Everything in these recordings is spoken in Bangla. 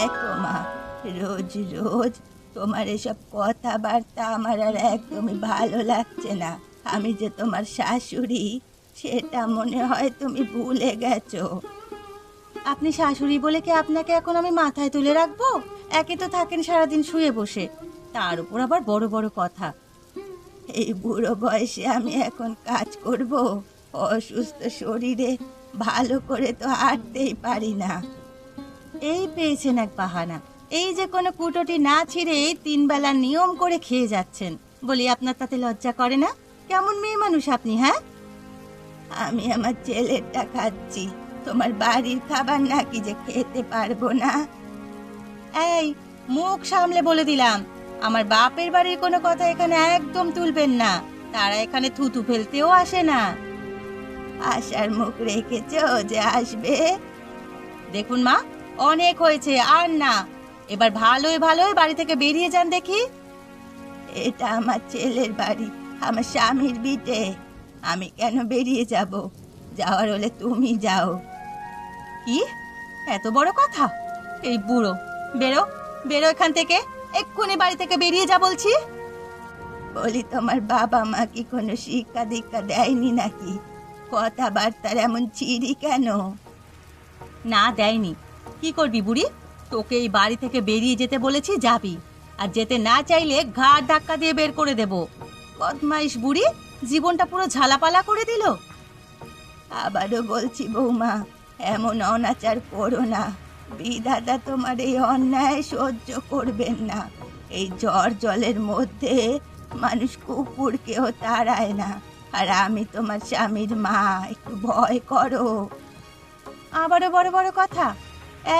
দেখো মা, রোজ রোজ তোমার এসব কথাবার্তা আমার আর একদমই ভালো লাগছে না। আমি যে তোমার শাশুড়ি সেটা মনে হয় তুমি ভুলে গেছো। আপনি শাশুড়ি বলে কি আপনাকে এখন আমি মাথায় তুলে রাখবো? একে তো থাকেন সারাদিন শুয়ে বসে, তার উপর আবার বড় বড় কথা। এই বুড়ো বয়সে আমি এখন কাজ করব? অসুস্থ শরীরে ভালো করে তো হাঁটতেই পারি না। এই পেয়েছেন এক বাহানা, এই যে কোনো কুটোটি না ছিঁড়ে তিন বেলা নিয়ম করে খেয়ে যাচ্ছেন। বলি আপনার তাতে লজ্জা করে না? কেমন মেয়ে মানুষ আপনি, হ্যাঁ? আমি আমার ছেলেরটা খাচ্ছি, তোমার বাড়ির খাবার নাকি যে খেতে পারবো না? এই, মুখ সামলে বলে দিলাম, আমার বাপের বাড়ির কোনো কথা এখানে একদম তুলবেন না। তারা এখানে থুতু ফেলতেও আসে না। আসার মুখ রেখেছো যে আসবে? দেখুন মা, অনেক হয়েছে, আর না। এবার ভালোই ভালোই বাড়ি থেকে বেরিয়ে যান দেখি। এটা আমার ছেলের বাড়ি, আমার স্বামীর ভিটে। আমি কেন বেরিয়ে যাব? যাওয়ার হলে তুমি যাও। কি এত বড় কথা? এই বুড়ো, বেরো বেরো এখান থেকে, এক্ষুনি বাড়ি থেকে বেরিয়ে যা বলছি। বলি তোমার বাবা মা কি কোনো শিক্ষা দীক্ষা দেয়নি নাকি? কথাবার্তার এমন চিড়ি কেন? না দেয়নি। কি করবি বুড়ি? তোকে এই বাড়ি থেকে বেরিয়ে যেতে বলেছি, যাবি। আর যেতে না চাইলে ঘাড় ধাক্কা দিয়ে বের করে দেব। বদমাইশ বুড়ি, জীবনটা পুরো ঝালাপালা করে দিল। আবারও বলছি বৌমা, এমন অনাচার করো না। বিধাতা তোমার এই অন্যায় সহ্য করবেন না। এই ঝড় জলের মধ্যে মানুষ কুকুরকেও তাড়ায় না। আর আমি তোমার স্বামীর মা, একটু ভয় করো। আবারও বড় বড় কথা?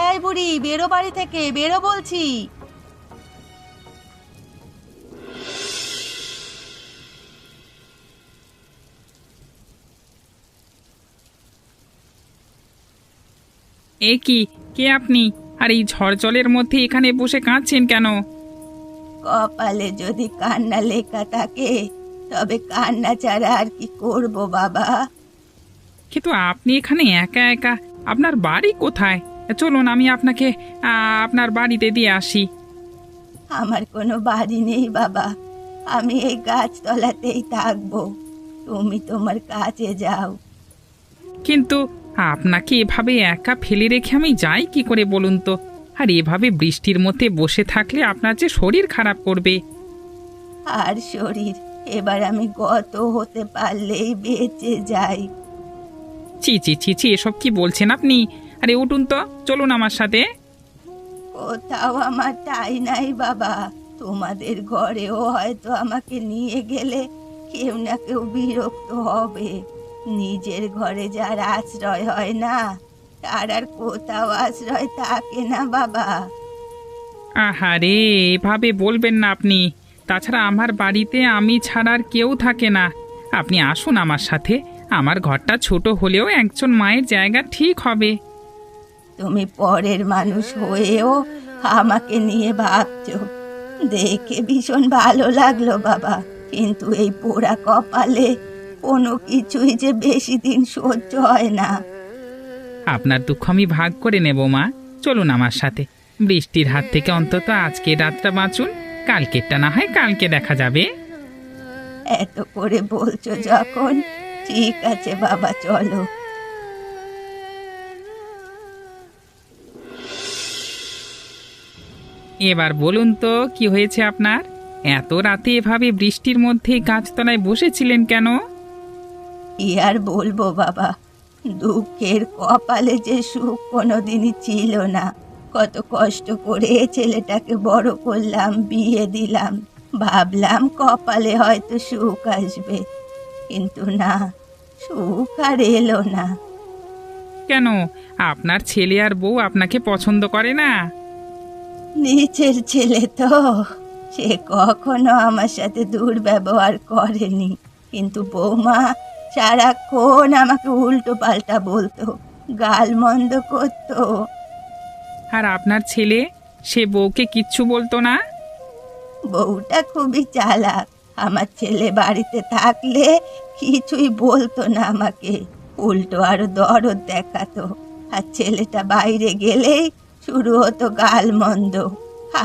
এই বুড়ি, বেরো বাড়ি থেকে, বেরো বলছি। এ কি, কে আপনি? আর এই ঝড় জলের মধ্যে এখানে বসে কাঁদছেন কেন? কপালে যদি কান্না লেখা থাকে তবে কান্না ছাড়া আর কি করব বাবা? কিন্তু আপনি এখানে একা একা, আপনার বাড়ি কোথায়? চলুন আমি আপনাকে আপনার বাড়িতে দিয়ে আসি। আমার কোনো বাড়ি নেই বাবা, আমি এই গাছতলাতেই থাকবো। তুমি তোমার কাজে যাও। কিন্তু আপনাকে এভাবে একা ফেলে রেখে আমি যাই কি করে বলুন তো? আর এভাবে বৃষ্টির মধ্যে বসে থাকলে আপনার যে শরীর খারাপ করবে। আর শরীর, এবার আমি গত হতে পারলেই বেঁচে যাই। ছি ছি ছি ছি, এসব কি বলছেন আপনি? আরে উঠুন তো, চলুন আমার সাথে। কোথাও আমার ঠাঁই নাই বাবা। তোমাদের ঘরেও হয়তো আমাকে নিয়ে গেলে কেউ না কেউ বিরক্ত হবে। নিজের ঘরে যার আশ্রয় হয় না, তার আর কোথাও আশ্রয় থাকে না বাবা। আহারে, এভাবে বলবেন না আপনি। তাছাড়া আমার বাড়িতে আমি ছাড়া আর কেউ থাকে না। আপনি আসুন আমার সাথে। আমার ঘরটা ছোট হলেও একজন মায়ের জায়গা ঠিক হবে। তুমি পরের মানুষ হয়েও আমাকে নিয়ে ভাবছো, দেখে ভীষণ ভালো লাগলো বাবা। কিন্তু এই পোড়া কপালে কোনো কিছুই যে বেশি দিন সহ্য হয় না। আপনার দুঃখ আমি ভাগ করে নেব মা। চলুন আমার সাথে। বৃষ্টির হাত থেকে অন্তত আজকে রাতটা বাঁচুন, কালকেরটা না হয় কালকে দেখা যাবে। এত করে বলছো যখন, ঠিক আছে বাবা, চলো। এবার বলুন তো, কি হয়েছে আপনার? এত রাতে এভাবে বৃষ্টির মধ্যে গাছতলায় বসেছিলেন কেন? কি আর বলবো বাবা, দুঃখের কপালে যে সুখ কোনোদিনই ছিল না। কত কষ্ট করে ছেলেটাকে বড় করলাম, বিয়ে দিলাম, ভাবলাম কপালে হয়তো সুখ আসবে, কিন্তু না, সুখ আর এলো না। কেন, আপনার ছেলে আর বউ আপনাকে পছন্দ করে না? নিচের ছেলে তো, সে কখনো আমার সাথে দুর্ব্যবহার করেনি, কিন্তু বৌমা সারাক্ষণ আমাকে উল্টো পাল্টা বলতো, গালমন্দ করতো। আর আপনার ছেলে, সে বউকে কিচ্ছু বলতো না? বউটা খুবই চালাক, আমার ছেলে বাড়িতে থাকলে কিছুই বলতো না আমাকে, উল্টো আরো দরদ দেখাতো। আর ছেলেটা বাইরে গেলেই শুরু হতো গালমন্দ।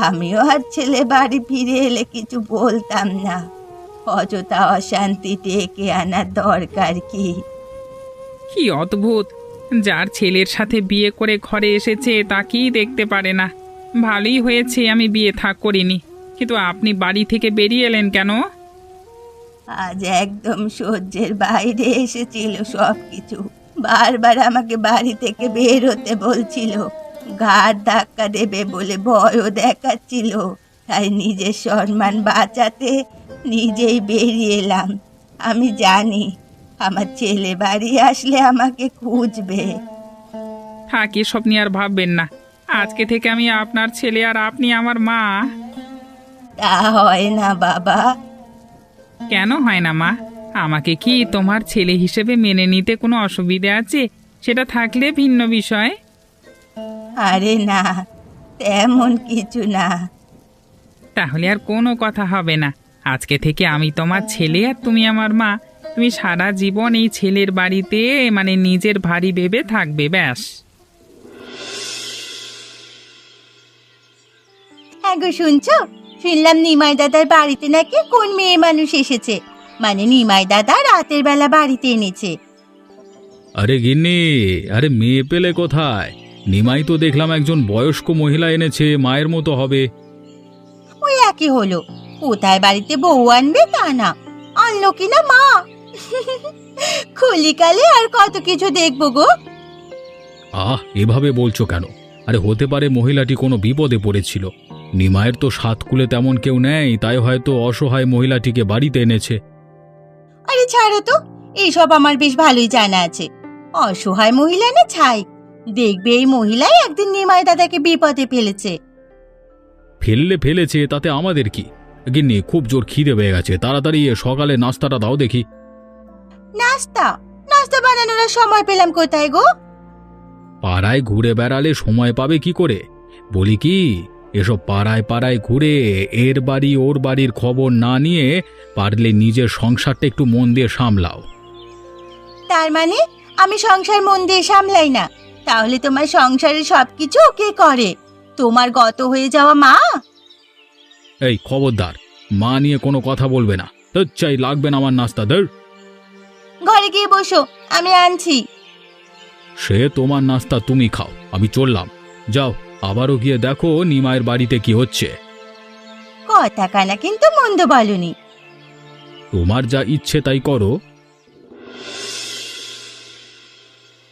আমিও আর ছেলে বাড়ি ফিরে এলে কিছু বলতাম না। অযথা অশান্তি ডেকে আনার দরকার কি? কি অদ্ভুত! যার ছেলের সাথে বিয়ে করে ঘরে এসেছে তাকেই দেখতে পারে না। ভালোই হয়েছে আমি বিয়ে থাক করিনি, কিন্তু আপনি বাড়ি থেকে বেরিয়ে এলেন কেন? আজ একদম সহ্যের বাইরে এসেছিল সবকিছু। বারবার আমাকে বাড়ি থেকে বের হতে বলছিল, ঘাড় ধাক্কা দেবে বলে ভয়ও দেখাচ্ছিল। তাই নিজের সম্মান বাঁচাতে নিজেই বেরিয়ে এলাম। আমি জানি আমার ছেলে বাড়ি আসলে আমাকে খুঁজবে। থাক, এসব নিয়ে আর ভাববেন না। আজকে থেকে আমি আপনার ছেলে আর আপনি আমার মা। তা হয় না বাবা। কেন হয় না মা? আমাকে কি তোমার ছেলে হিসেবে মেনে নিতে কোনো অসুবিধে আছে? সেটা থাকলে ভিন্ন বিষয়। আরে না, তেমন কিছু না। তাহলে আর কোনো কথা হবে না। আজকে থেকে আমি তোমার ছেলে আর তুমি আমার মা। তুমি সারা জীবন এই ছেলের বাড়িতে, মানে নিজের ভারী ভেবে থাকবে, ব্যাস। হ্যাঁ গো, শুনছো? শুনলাম নিমাই দাদার বাড়িতে নাকি কোন মেয়ে মানুষ এসেছে। মানে নিমাই দাদা রাতের বেলা বাড়িতে এনেছে। আরে গিন্নি, আরে মেয়ে পেলে কোথায়? নিমাই তো দেখলাম একজন বয়স্ক মহিলা এনেছে, মায়ের মতো হবে। ওই একই হলো। কোথায় বাড়িতে বউ আনবে তা না, আনলো কিনা মা। খুলিকালে আর কত কিছু দেখবো গো। এভাবে বলছো কেন? আরে হতে পারে মহিলাটি কোনো বিপদে পড়েছিল। নিমাইয়ের তো সাতকুলে তেমন কেউ নেই, তাই হয়তো অসহায় মহিলাটিকে বাড়িতে এনেছে। আরে ছাড়ো তো, এইসব আমার বেশ ভালোই জানা আছে। অসহায় মহিলা না ছাই, দেখবে এই মহিলাই একদিন নিমাই দাদাকে বিপদে ফেলেছে। ফেলেছে তাতে আমাদের কি? গিন্নি, খুব জোর খিদে পেয়ে গেছে, তাড়াতাড়ি সকালে নাস্তাটা দাও দেখি। নাস্তা? নাস্তা বানানোর আর সময় পেলাম কোথায় গো? পাড়ায় ঘুরে বেড়ালে সময় পাবে কি করে? বলি কি, এসব পাড়ায় পাড়ায় ঘুরে এর বাড়ি ওর বাড়ির খবর না নিয়ে পারলে নিজের সংসারটা একটু মন দিয়ে সামলাও। তার মানে আমি সংসার মন দিয়ে সামলাই না? তাহলে তোমার সংসারের সবকিছু কে করে? তোমার গত হয়ে যাওয়া মা? এই খবরদার, মা নিয়ে কোনো কথা বলবে না। চাই লাগবে না আমার নাস্তা, ধর। ঘরে গিয়ে বসো, আমি আনছি। সে তোমার নাস্তা তুমি খাও, আমি চললাম। যাও, আবারও গিয়ে দেখো নিমাইয়ের বাড়িতে কি হচ্ছে। কথা কানা কিন্তু মন্দ বলনি। তোমার যা ইচ্ছে তাই করো।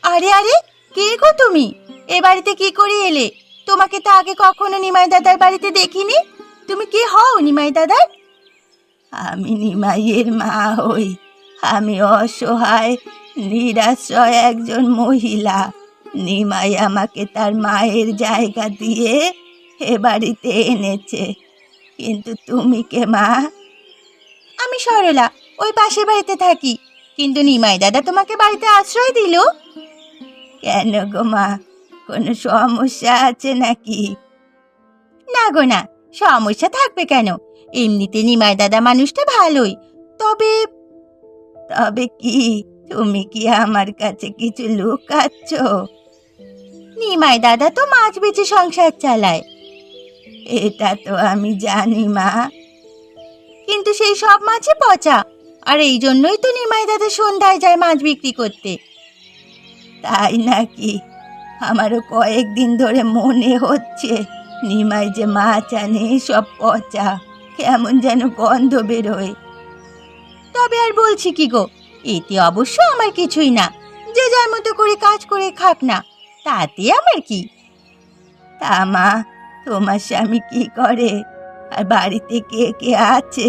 আরে আরে, কে গো তুমি? এ বাড়িতে কি করে এলে? তোমাকে তো আগে কখনো নিমাই দাদার বাড়িতে দেখিনি। তুমি কি হও নিমাই দাদার? আমি নিমাইয়ের মা হই। আমি অসহায় নিরাশ্রয় একজন মহিলা। নিমাই আমাকে তার মায়ের জায়গা দিয়ে এ বাড়িতে এনেছে। কিন্তু তুমি কে মা? আমি সরলা, ওই পাশের বাড়িতে থাকি। কিন্তু নিমাই দাদা তোমাকে বাড়িতে আশ্রয় দিল কেন গো মা? কোনো সমস্যা আছে নাকি? না গো না, সমস্যা থাকবে কেন? এমনিতে নিমাই দাদা মানুষটা ভালোই। তবে তবে কি? তুমি কি আমার কাছে কিছু লুকাচ্ছ? নিমাই দাদা তো মাছ বেচে সংসার চালায়। এটা তো আমি জানি মা, কিন্তু সেই সব মাছই পচা। আর এই জন্যই তো নিমাই দাদা সন্ধ্যায় যায় মাছ বিক্রি করতে। তাই নাকি? আমারও কয়েকদিন ধরে মনে হচ্ছে নিমাই যে মাছ আনে সব পচা, কেমন যেন গন্ধ বেরোয়। তবে আর বলছি কি গো, এতে অবশ্য আমার কিছুই না। যে যার মতো করে কাজ করে খাক না, তাতে আমার কি? তা মা, তোমার স্বামী কি করে? আর বাড়িতে কে কে আছে?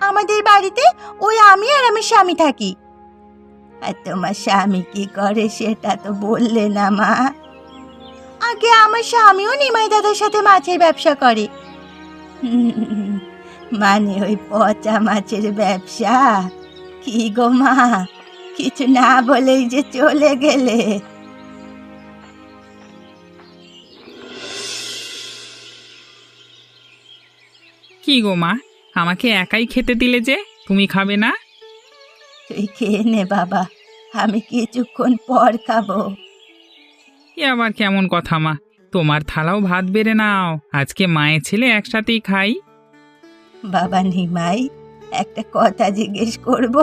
আমাদের বাড়িতে ওই আমি আর আমার স্বামী থাকি। আর তোমার স্বামী কি করে সেটা তো বললে না মা? আগে আমার স্বামীও নিমাই দাদার সাথে মাছের ব্যবসা করে। মানে ওই পচা মাছের ব্যবসা? কি গো মা, কিছু না বলেই যে চলে গেলে। কি গো মা, আমাকে একাই খেতে দিলে যে? তুমি খাবে না? তুই খেয়ে নে বাবা, আমি কিছুক্ষণ পর খাবো। এ আবার কেমন কথা মা? তোমার থালাও ভাত বেড়ে নাও, আজকে মায়ের ছেলে একসাথেই খাই। বাবা নিমাই, একটা কথা জিজ্ঞেস করব,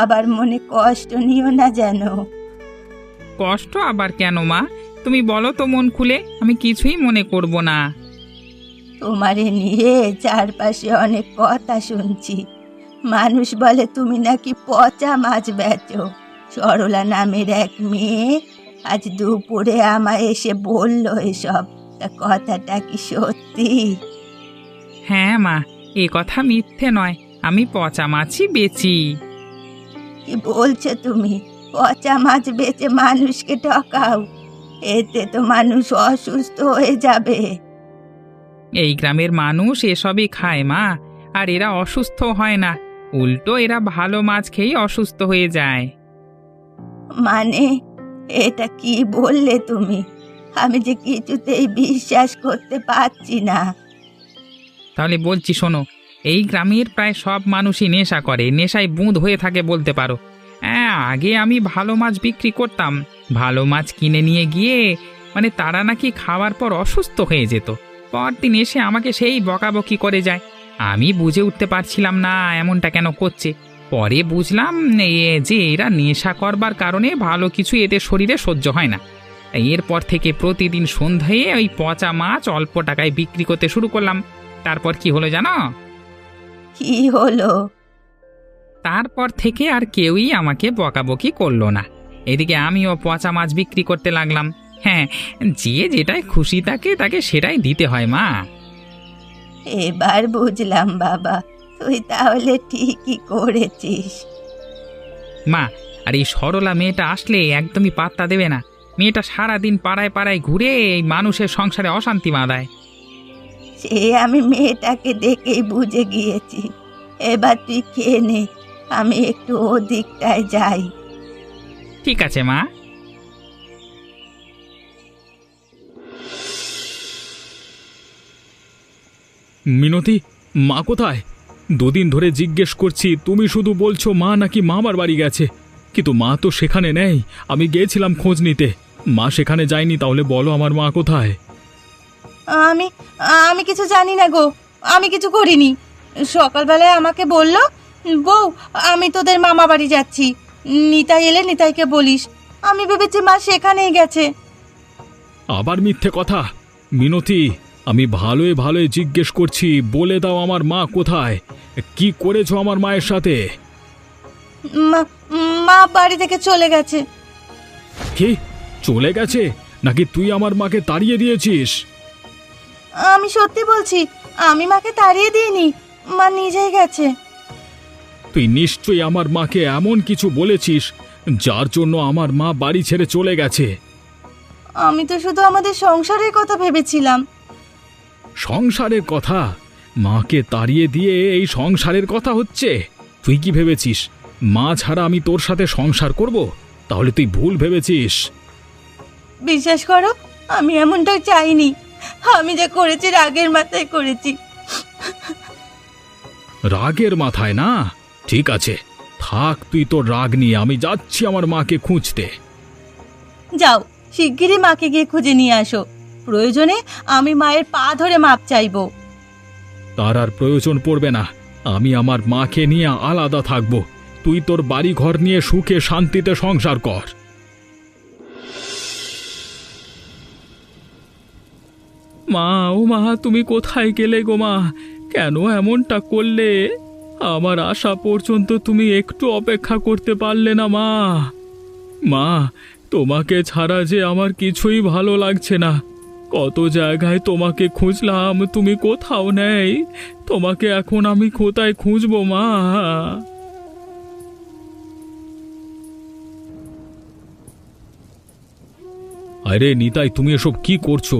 আবার মনে কষ্ট নিও না যেন। কষ্ট আবার কেন মা? তুমি বলো তো মন খুলে, আমি কিছুই মনে করব না। তোমারে নিয়ে চারপাশে অনেক কথা শুনছি। মানুষ বলে তুমি নাকি পচা মাছ বেচো। সরলা নামের এক মেয়ে আজ দুপুরে আমায় এসে বলল এসব। তা কথাটা কি সত্যি? হ্যাঁ মা, এ কথা মিথ্যে নয়, আমি পচা মাছই বেচি। কি বলছো তুমি? পচা মাছ বেচে মানুষকে ঠকাও? এতে তো মানুষ অসুস্থ হয়ে যাবে। এই গ্রামের মানুষ এসবই খায় মা, আর এরা অসুস্থ হয় না, উল্টো এরা ভালো মাছ খেয়েই অসুস্থ হয়ে যায়। মানে এটা কি বললে তুমি? আমি যে কিছুতেই বিশ্বাস করতে পারছি না। তাহলে বলছি শোনো, এই গ্রামের প্রায় সব মানুষই নেশা করে, নেশায় বুঁদ হয়ে থাকে বলতে পারো। হ্যাঁ, আগে আমি ভালো মাছ বিক্রি করতাম, ভালো মাছ কিনে নিয়ে গিয়ে মানে তারা নাকি খাওয়ার পর অসুস্থ হয়ে যেত। পরদিন এসে আমাকে সেই বকাবকি করে যায়। আমি বুঝে উঠতে পারছিলাম না এমনটা কেন করছে। পরে বুঝলাম যে এরা নেশা করবার কারণে ভালো কিছু এদের শরীরে সহ্য হয় না। এরপর থেকে প্রতিদিন সন্ধ্যায় ওই পচা মাছ অল্প টাকায় বিক্রি করতে শুরু করলাম। তারপর কি হলো জানো? কি হলো? তারপর থেকে আর কেউই আমাকে বকাবকি করলো না। এদিকে আমিও পচা মাছ বিক্রি করতে লাগলাম। হ্যাঁ, যে যেটাই খুশি থাকে তাকে সেটাই দিতে হয় মা। এবার বুঝলাম বাবা, তুই তাহলে ঠিকই করেছিস। মা, আর এই সরলা মেয়েটা আসলে একদমই পাত্তা দেবে না। মেয়েটা সারাদিন পাড়ায় পাড়ায় ঘুরে এই মানুষের সংসারে অশান্তি বাঁধায়। সে আমি মেয়েটাকে দেখেই বুঝে গিয়েছি। এবার তুই খেয়ে নে, আমি একটু ওদিকটায় যাই। ঠিক আছে মা। মিনতি, মা কোথায়? দুদিন ধরে জিজ্ঞেস করছি, তুমি শুধু বলছো মা নাকি মামার বাড়ি গেছে, কিন্তু মা তো সেখানে নেই। আমি গিয়েছিলাম খোঁজ নিতে, মা সেখানে যায়নি। তাহলে বলো আমার মা কোথায়? আমি আমি কিছু জানি না গো, আমি কিছু করিনি। সকালবেলায় আমাকে বলল, বউ আমি তোদের মামা বাড়ি যাচ্ছি, নিতাই এলে নিতাইকে বলিস। আমি ভেবেছি মা সেখানেই গেছে। আবার মিথ্যে কথা। মিনতি, আমি ভালোই ভালোই জিজ্ঞেস করছি, বলে দাও আমার মা কোথায়? কি করেছো আমার মায়ের সাথে? মা মা বাড়ি থেকে চলে গেছে। কি, চলে গেছে নাকি তুই আমার মাকে তাড়িয়ে দিয়েছিস? আমি সত্যি বলছি, আমি মাকে তাড়িয়ে দিইনি, মা নিজেই গেছে। তুই নিশ্চয়ই আমার মাকে এমন কিছু বলেছিস যার জন্য আমার মা বাড়ি ছেড়ে চলে গেছে। আমি তো শুধু আমাদের সংসারের কথা ভেবেছিলাম। সংসারের কথা? মাকে তাড়িয়ে দিয়ে এই সংসারের কথা হচ্ছে? তুই কি ভেবেছিস মা ছাড়া আমি তোর সাথে সংসার করব? তাহলে তুই ভুল ভেবেছিস। বিশ্বাস করো, আমি এমনটা চাইনি। আমি যা করেছি রাগের মাথায় করেছি। রাগের মাথায় না? ঠিক আছে, থাক তুই তোর রাগ নিয়ে, আমি যাচ্ছি আমার মাকে খুঁজতে। যাও, শিগগিরই মাকে গিয়ে খুঁজে নিয়ে আসো। প্রয়োজনে আমি মায়ের পা ধরে মাপ চাইবো। তার আর প্রয়োজন পড়বে না। আমি আমার মাকে নিয়ে আলাদা থাকব। তুই তোর বাড়ি ঘর নিয়ে সুখে শান্তিতে সংসার কর। মা, ও মা, তুমি কোথায় গেলে গো মা? কেন এমনটা করলে? আমার আসা পর্যন্ত তুমি একটু অপেক্ষা করতে পারলে না মা? মা, তোমাকে ছাড়া যে আমার কিছুই ভালো লাগছে না। কত জায়গায় তোমাকে খুঁজলাম, তুমি কোথাও নেই। তোমাকে এখন আমি কোথায় খুঁজবো মা? আরে নিতাই, তুমি এসব কি করছো?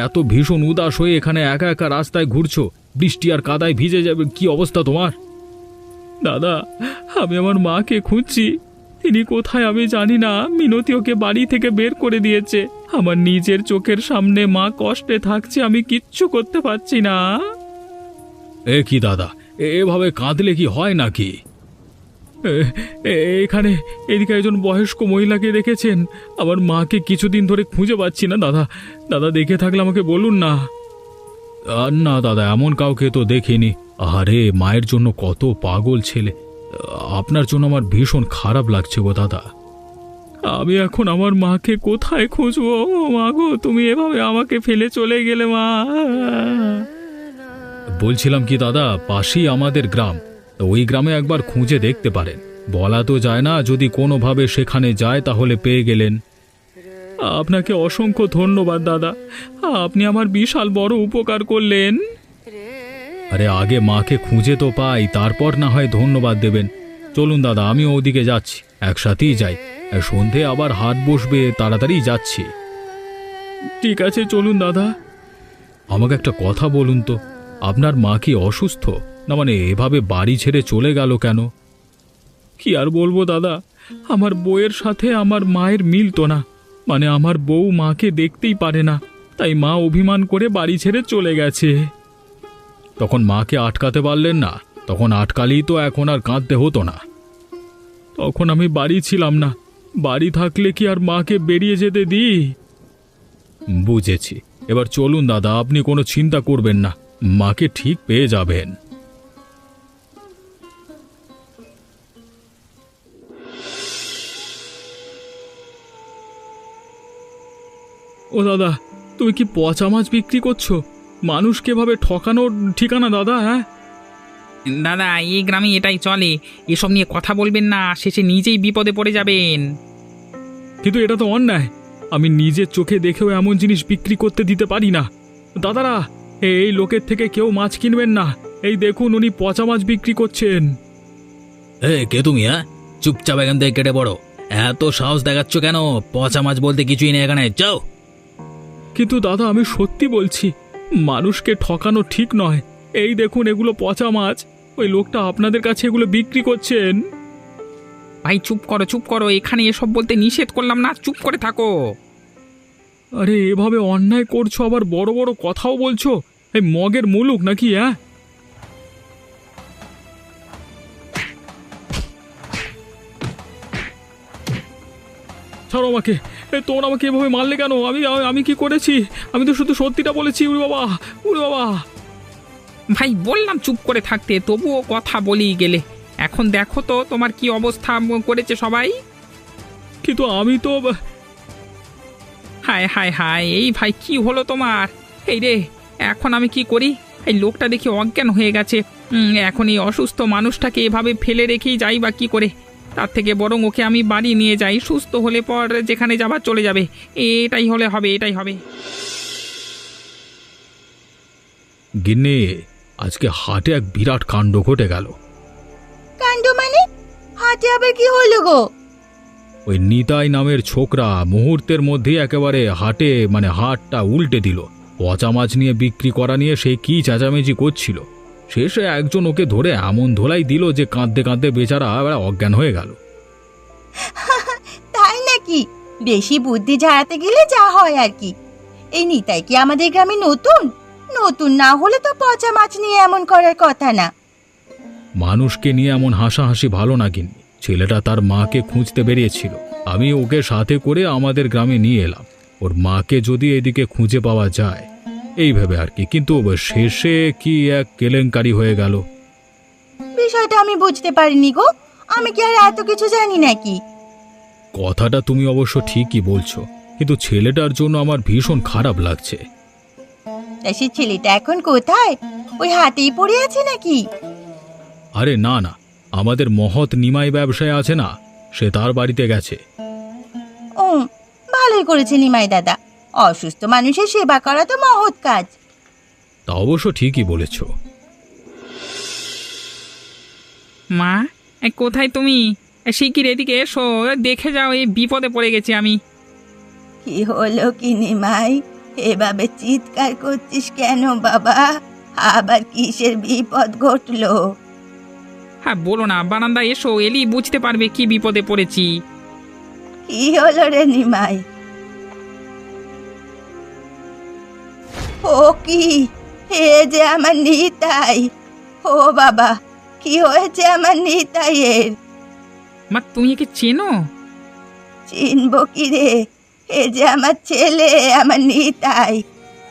এত ভীষণ উদাস হয়ে এখানে একা একা রাস্তায় ঘুরছো, বৃষ্টি আর কাদায় ভিজে যাবে। কি অবস্থা তোমার? দাদা, আমি আমার মাকে খুঁজছি। তিনি কোথায় আমি জানি না। মিনতি ওকে বাড়ি থেকে বের করে দিয়েছে। আমার নিজের চোখের সামনে মা কষ্টে থাকছে, আমি কিচ্ছু করতে পারছি না। এ কি দাদা, এভাবে কাঁদলে কি হয় নাকি? এখানে এদিকে একজন বয়স্ক মহিলাকে দেখেছেন? আমার মাকে কিছুদিন ধরে খুঁজে পাচ্ছি না দাদা। দাদা দেখে থাকলে আমাকে বলুন না। না দাদা, এমন কাউকে তো দেখিনি। আরে মায়ের জন্য কত পাগল ছেলে। আপনার জন্য আমার ভীষণ খারাপ লাগছে গো দাদা। আমি এখন আমার মাকে কোথায় খুঁজবো? মা গো, তুমি এভাবে আমাকে ফেলে চলে গেলে মা। বলছিলাম কি দাদা, পাশেই আমাদের গ্রাম, তো ওই গ্রামে একবার খুঁজে দেখতে পারেন। বলা তো যায় না, যদি কোনোভাবে সেখানে যায় তাহলে পেয়ে গেলেন। আপনাকে অসংখ্য ধন্যবাদ দাদা, আপনি আমার বিশাল বড় উপকার করলেন। আরে আগে মাকে খুঁজে তো পাই, তারপর না হয় ধন্যবাদ দেবেন। চলুন দাদা, আমিও ওদিকে যাচ্ছি, একসাথেই যাই। সন্ধে আবার হাট বসবে, তাড়াতাড়ি যাচ্ছি। ঠিক আছে, চলুন দাদা। আমাকে একটা কথা বলুন তো, আপনার মা কি অসুস্থ? না মানে এভাবে বাড়ি ছেড়ে চলে গেল কেন? কি আর বলবো দাদা, আমার বউয়ের সাথে আমার মায়ের মিলতো না। মানে আমার বউ মাকে দেখতেই পারে না, তাই মা অভিমান করে বাড়ি ছেড়ে চলে গেছে। তখন মাকে আটকাতে পারলেন না? তখন আটকালেই তো এখন আর কাঁদতে হতো না। তখন আমি বাড়ি ছিলাম না, বাড়ি থাকলে কি আর মাকে বেরিয়ে যেতে দিই? বুঝেছি। এবার চলুন দাদা, আপনি কোনো চিন্তা করবেন না, মাকে ঠিক পেয়ে যাবেন। ও দাদা, তুমি কি পচা মাছ বিক্রি করছো? মানুষকে এভাবে ঠকানোর ঠিকানা দাদা? হ্যাঁ দাদা, এই গ্রামে এটাই চলে। এসব নিয়ে কথা বলবেন না, শেষে নিজেই বিপদে পড়ে যাবেন। কিন্তু এটা তো অন্যায়। আমি নিজের চোখে দেখেও এমন জিনিস বিক্রি করতে দিতে পারি না। দাদারা, এই লোকের থেকে কেউ মাছ কিনবেন না। এই দেখুন, উনি পচা মাছ বিক্রি করছেন। কে তুমি? হ্যাঁ, চুপচাপ এখান থেকে কেটে পড়ো। এত সাহস দেখাচ্ছ কেন? পচা মাছ বলতে কিছুই নেই এখানে, যাও। কিন্তু দাদা, আমি সত্যি বলছি, মানুষকে ঠকানো ঠিক নয়। এই দেখুন, এগুলো পচা মাছ। ওই লোকটা আপনাদের কাছে এগুলো বিক্রি করছেন। ভাই চুপ করো, চুপ করো, এখানে এসব বলতে নিষেধ করলাম না, চুপ করে থাকো। আরে এভাবে অন্যায় করছো, আবার বড় বড় কথাও বলছো। এই মগের মুলুক নাকি? হ্যাঁ, ছাড়ো আমাকে। তোমরা আমাকে এভাবে মারলে কেন? আমি আমি কি করেছি? আমি তো শুধু সত্যিটা বলেছি। উড়ে বাবা, উড়ে বাবা। ভাই বললাম চুপ করে থাকতে, তবুও কথা বলেই গেলে। এখন দেখো তো তোমার কি অবস্থা করেছে সবাই। কিন্তু আমি তো... হায় হায় হায়, এই ভাই কি হলো তোমার? এই রে, এখন আমি কি করি? এই লোকটা দেখি অজ্ঞান হয়ে গেছে। এখন এই অসুস্থ মানুষটাকে এভাবে ফেলে রেখেই যাই বা কি করে? তার থেকে বরং ওকে আমি বাড়ি নিয়ে যাই, সুস্থ হলে পর যেখানে যাবার চলে যাবে। এটাই হলে হবে, এটাই হবে। গিন্নি, আজকে হাটে এক বিরাট কাণ্ড ঘটে গেল। কাণ্ড মানে? হাটে আবার কি হলো গো? ওই নিতাই নামের ছোকরা মুহূর্তের মধ্যে একেবারে হাটটা উল্টে দিল। পচা মাছ নিয়ে বিক্রি করা নিয়ে সে কি চেঁচামেচি করছিল। শেষে একজন ওকে ধরে এমন ধোলাই দিল যে কাঁদতে কাঁদতে বেচারা অজ্ঞান হয়ে গেল। তাই নাকি? বেশি বুদ্ধি ঝাড়াতে গেলে যা হয় আর কি। এই নিতাই কি আমাদের গ্রামে নতুন? নতুন না হলে তো পচা মাছ নিয়ে এমন করার কথা না। মানুষকে নিয়ে এমন হাসাহাসি ভালো না গিন্নি। ছেলেটা তার মাকে খুঁজতে বেরিয়েছিল, আমি ওকে সাথে করে আমাদের গ্রামে নিয়ে এলাম। ওর মাকে যদি এদিকে খুঁজে পাওয়া যায় এই ভেবে আর কি। কিন্তু শেষে কি এক কেলেঙ্কারি হয়ে গেল। বিষয়টা আমি বুঝতে পারিনি গো। আমি কি আর এত কিছু জানি নাকি? কথাটা তুমি অবশ্য ঠিকই বলছো, কিন্তু ছেলেটার জন্য আমার ভীষণ খারাপ লাগছে। তা সে ছেলেটা এখন কোথায়? ওই হাতেই পড়ে আছে নাকি? আরে না না, আমাদের মহৎ নিমাই ব্যবসায় আছে না, সে তার বাড়িতে গেছে। ও, ভালোই করেছে নিমাই দাদা। অসুস্থ মানুষের সেবা করা তো মহৎ কাজ। তা অবশ্য ঠিকই বলেছ। মা, কোথায় তুমি? শিগগির এদিকে এসো, দেখে যাও, এই বিপদে পড়ে গেছি আমি। কি হলো কি নিমাই? এভাবে চিৎকার করছিস কেন বাবা? আবার কিসের বিপদ ঘটলো? হ্যাঁ বলো না, বারান্দা এসো, এলি বুঝতে পারবে কি বিপদে পড়েছি। কি হলো রে নিমাই? ও কি, হে যে আমার নিতাই! ও বাবা, কি হয়েছে আমার নিতাইয়ের? মা তুমি একে চেনো? চিনবো কি রে, এ যে আমার ছেলে, আমার নিতাই।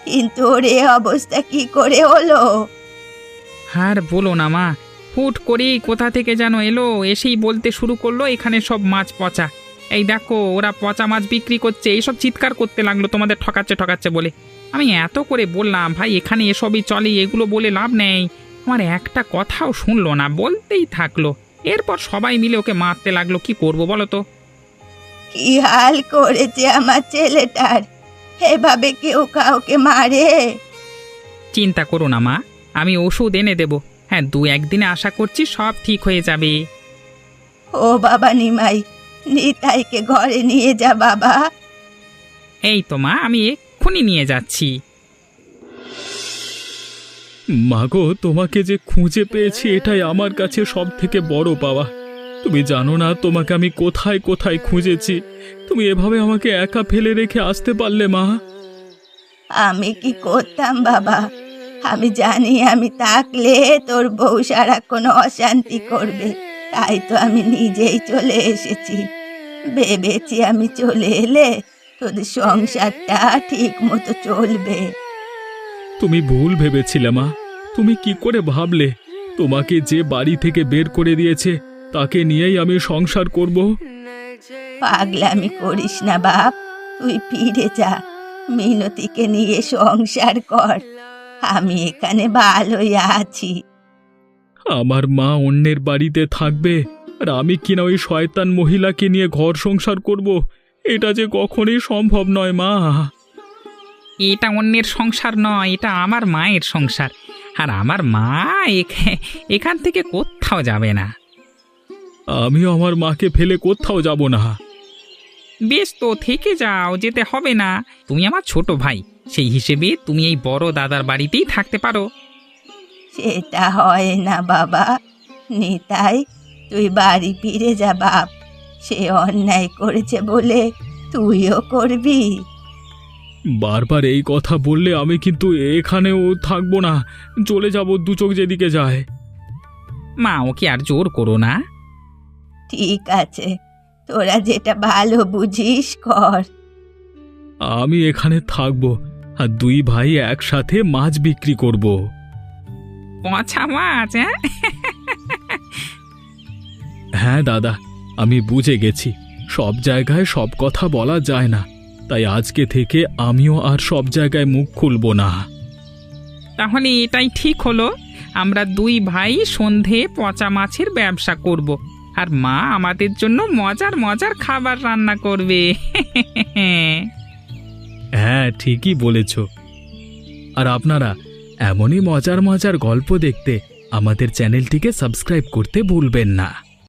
কিন্তু ওর এ অবস্থা কি করে হলো? আর বলো না মা, হুট করেই কোথা থেকে যেন এলো, এসেই বলতে শুরু করলো এখানে সব মাছ পচা। এই দেখো ওরা পচা মাছ বিক্রি করছে, এইসব চিৎকার করতে লাগলো তোমাদের ঠকাচ্ছে ঠকাচ্ছে বলে। আমি এত করে বললাম ভাই এখানে এসবই চলে, এগুলো বলে লাভ নেই। আমার একটা কথাও শুনলো না, বলতেই থাকলো। এরপর সবাই মিলে ওকে মারতে লাগলো। কি করবো বলো তো? কি হাল করেছে আমার ছেলেটার! এভাবে কেউ কাউকে মারে? চিন্তা করো না মা, আমি ওষুধ এনে দেবো। হ্যাঁ, 2-1 দিনে আশা করছি সব ঠিক হয়ে যাবে। ও বাবা নিমাই, নিতাইকে ঘরে নিয়ে যা বাবা। এই তো মা, আমি এক্ষুনি নিয়ে যাচ্ছি। মাগো, তোমাকে যে খুঁজে পেয়েছি এটাই আমার কাছে সব থেকে বড় পাওয়া। তুমি জানো না তোমাকে আমি কোথায় কোথায় খুঁজেছি। তুমি এভাবে আমাকে একা ফেলে রেখে আসতে পারলে মা? আমি কি করতাম বাবা? আমি জানি আমি থাকলে তোর বউ সারাক্ষণ অশান্তি করবে, তাই তো আমি নিজেই চলে এসেছি। ভেবেছি আমি চলে এলে তোদের সংসারটা ঠিক মতো চলবে। তুমি ভুল ভেবেছিলে মা। তুমি কি করে ভাবলে তোমাকে যে বাড়ি থেকে বের করে দিয়েছে তাকে নিয়েই আমি সংসার করব? পাগলামি করিস না বাপ, তুই ফিরে যা, মিনতিকে নিয়ে সংসার কর। আমি এখানে ভালোই আছি। আমার মা অন্যের বাড়িতে থাকবে আর আমি কিনা ওই শয়তান মহিলাকে নিয়ে ঘর সংসার করব? এটা যে কখনোই সম্ভব নয় মা। এটা অন্যের সংসার নয়, এটা আমার মায়ের সংসার। আর আমার মা এখান থেকে কোথাও যাবে না। আমিও আমার মাকে ফেলে কোথাও যাব না। বেশ তো, থেকে যাও, যেতে হবে না। তুমি আমার ছোট ভাই, সেই হিসেবে তুমি এই বড় দাদার বাড়িতেই থাকতে পারো। সেটা হয় না বাবা। নিতাই, তুই বাড়ি ফিরে যা বাপ। সে অন্যায় করেছে বলে তুইও করবি? বারবার এই কথা বললে আমি কিন্তু এখানেও থাকবো না, চলে যাব দু চোখ যেদিকে যায়। মা, ওকে আর জোর করো না। ঠিক আছে, তোরা যেটা ভালো বুঝিস কর। আমি এখানে থাকবো আর দুই ভাই একসাথে মাছ বিক্রি করব। পচা মাছ? হ্যাঁ হ্যাঁ দাদা, আমি বুঝে গেছি সব জায়গায় সব কথা বলা যায় না, তাই আজকে থেকে আমিও আর সব জায়গায় মুখ খুলবো না। তাহলে এটাই ঠিক হলো, আমরা দুই ভাই সন্ধে পচা মাছের ব্যবসা করব, আর মা আমাদের জন্য মজার মজার খাবার রান্না করবে। হ্যাঁ, ঠিকই বলেছ। আর আপনারা এমনই মজার মজার গল্প দেখতে আমাদের চ্যানেলটিকে সাবস্ক্রাইব করতে ভুলবেন না।